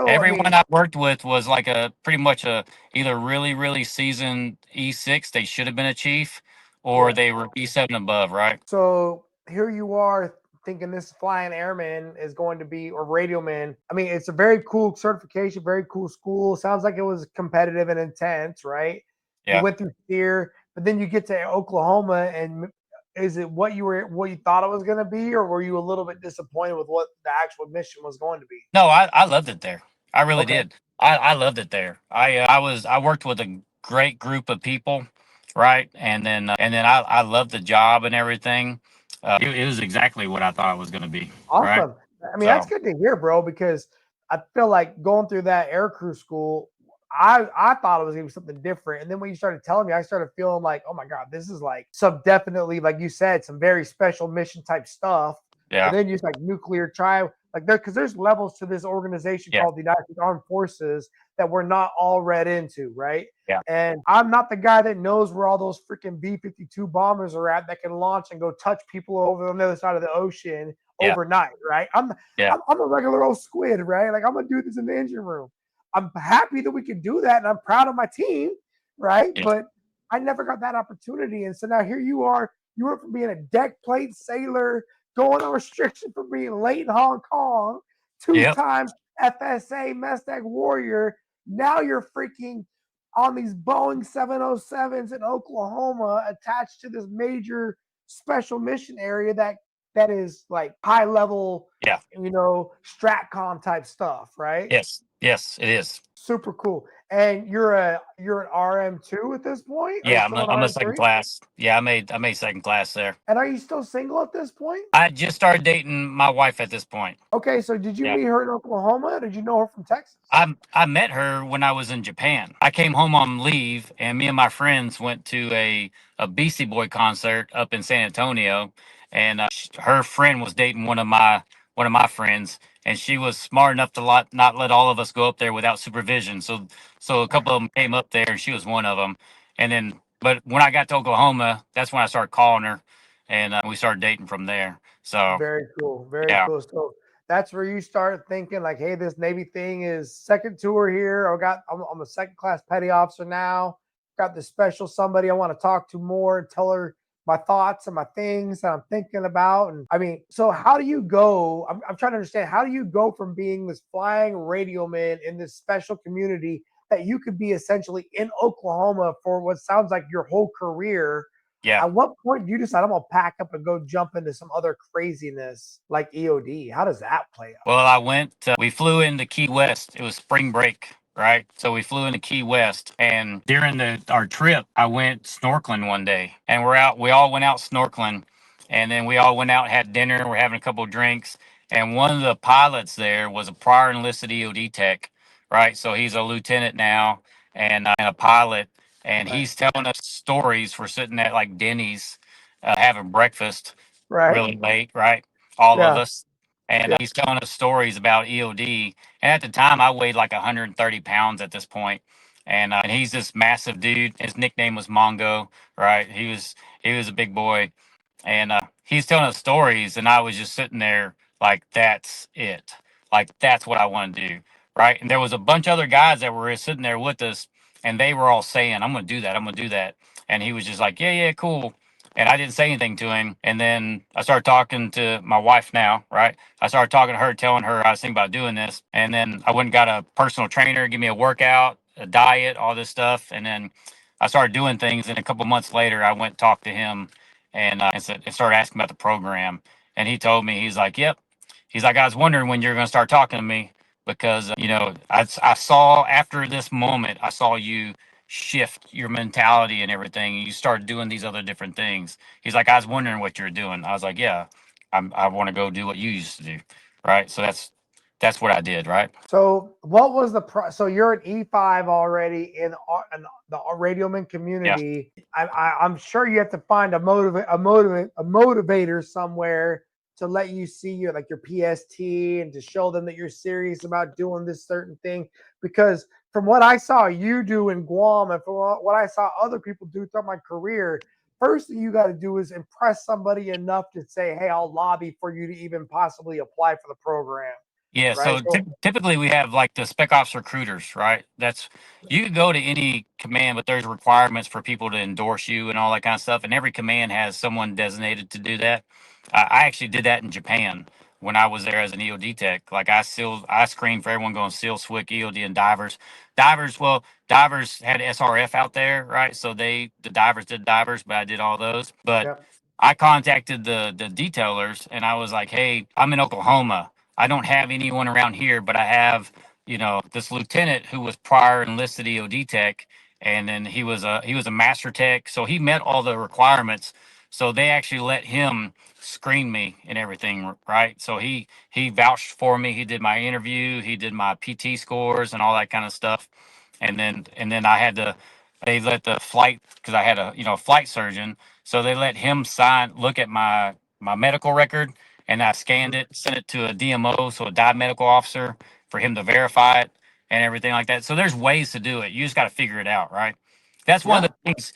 So, I Everyone mean, I worked with was like a pretty much a either really really seasoned E6. They should have been a chief, or yeah. they were E7 above, right? So here you are thinking this flying airman is going to be, or radioman. I mean, it's a very cool certification, very cool school. Sounds like it was competitive and intense, right? You Yeah. went through fear, but then you get to Oklahoma, and is it what you thought it was going to be, or were you a little bit disappointed with what the actual mission was going to be? No, I loved it there. I really Okay, did. I loved it there. I worked with a great group of people, right? And then I loved the job and everything. It was exactly what I thought it was going to be, right? awesome. I mean, that's So good to hear, bro, because I feel like going through that aircrew school, I thought it was gonna be something different. And then when you started telling me, I started feeling like, oh my God, this is like some definitely, like you said, some very special mission type stuff. And yeah, then you like nuclear trial, like there, because there's levels to this organization yeah, called the United States Armed Forces that we're not all read into, right? yeah, And I'm not the guy that knows where all those freaking B-52 bombers are at that can launch and go touch people over on the other side of the ocean yeah, overnight, right? I'm yeah, I'm, I'm a regular old squid, right? Like I'm gonna do this in the engine room. I'm happy that we can do that, and I'm proud of my team, right? yeah, But I never got that opportunity, and so now here you are. You went from being a deck plate sailor, going on restriction for being late in Hong Kong, yep, two-time FSA Mestec warrior. Now you're freaking on these Boeing 707s in Oklahoma, attached to this major special mission area that is like high level, yeah. stratcom type stuff, right? Yes, yes, it is. Super cool. And you're an RM2 at this point? Are you Yeah, still an I'm a second RM3? class. Yeah, I made second class there. And are you still single at this point? I just started dating my wife at this point. Okay, so did you Yeah. meet her in Oklahoma? Or did you know her from Texas? I met her when I was in Japan. I came home on leave, and me and my friends went to a Beastie Boy concert up in San Antonio, and her friend was dating one of my friends, and she was smart enough to not let all of us go up there without supervision. So a couple of them came up there, and she was one of them. And then, but when I got to Oklahoma, that's when I started calling her, and we started dating from there. So Very cool. Very yeah, cool. So that's where you start thinking like, hey, this Navy thing is second tour here. I'm a second class petty officer now. Got this special somebody I want to talk to more and tell her my thoughts and my things that I'm thinking about. And I mean, so how do you go? I'm trying to understand, how do you go from being this flying radio man in this special community that you could be essentially in Oklahoma for what sounds like your whole career? yeah. At what point do you decide I'm gonna pack up and go jump into some other craziness like EOD? How does that play out? Well, we flew into Key West. It was spring break, right? So we flew into Key West. And during our trip, I went snorkeling one day. And we all went out snorkeling. And then we all went out and had dinner. We're having a couple of drinks. And one of the pilots there was a prior enlisted EOD tech, right? So he's a lieutenant now and a pilot. And Right, he's telling us stories. We're sitting at like Denny's having breakfast right, really late, right? All of yeah, us, and yeah, he's telling us stories about EOD. And at the time, I weighed like 130 pounds at this point, and he's this massive dude. His nickname was Mongo, right? He was a big boy, and he's telling us stories, and I was just sitting there like, that's it, like that's what I want to do, right? And there was a bunch of other guys that were sitting there with us, and they were all saying, "I'm going to do that. I'm going to do that," and he was just like, "Yeah, yeah, cool." And I didn't say anything to him. And then I started talking to my wife now, right? I started talking to her, telling her I was thinking about doing this. And then I went and got a personal trainer, give me a workout, a diet, all this stuff. And then I started doing things. And a couple months later, I went and talked to him and started asking about the program. And he told me, he's like, yep. He's like, I was wondering when you're going to start talking to me because, I saw after this moment, I saw you shift your mentality and everything. And you start doing these other different things. He's like, I was wondering what you're doing. I was like, yeah, I want to go do what you used to do. Right. So that's what I did. Right. So what was so you're an E5 already in the radioman Yeah. community. I'm sure you have to find a motivator somewhere to let you see your like your PST and to show them that you're serious about doing this certain thing. Because from what I saw you do in Guam and from what I saw other people do throughout my career, first thing you got to do is impress somebody enough to say, "Hey, I'll lobby for you to even possibly apply for the program." Yeah, right? so typically we have like the Spec Ops recruiters, right? That's you could go to any command, but there's requirements for people to endorse you and all that kind of stuff. And every command has someone designated to do that. I actually did that in Japan when I was there as an EOD tech. Like I screened for everyone going SEAL, SWIC, EOD, and divers. Divers had SRF out there, right? So the divers did divers, but I did all those. But Yep. I contacted the detailers and I was like, hey, I'm in Oklahoma. I don't have anyone around here, but I have, this lieutenant who was prior enlisted EOD tech, and then he was a master tech, so he met all the requirements. So they actually let him screen me and everything, right? So he vouched for me. He did my interview, he did my PT scores and all that kind of stuff, and then I had to. They let the flight because I had a flight surgeon, so they let him look at my medical record, and I scanned Mhm. it, sent it to a DMO, so a dive medical officer, for him to verify it and everything like that. So there's ways to do it. You just got to figure it out, right? That's one of Yeah. the things.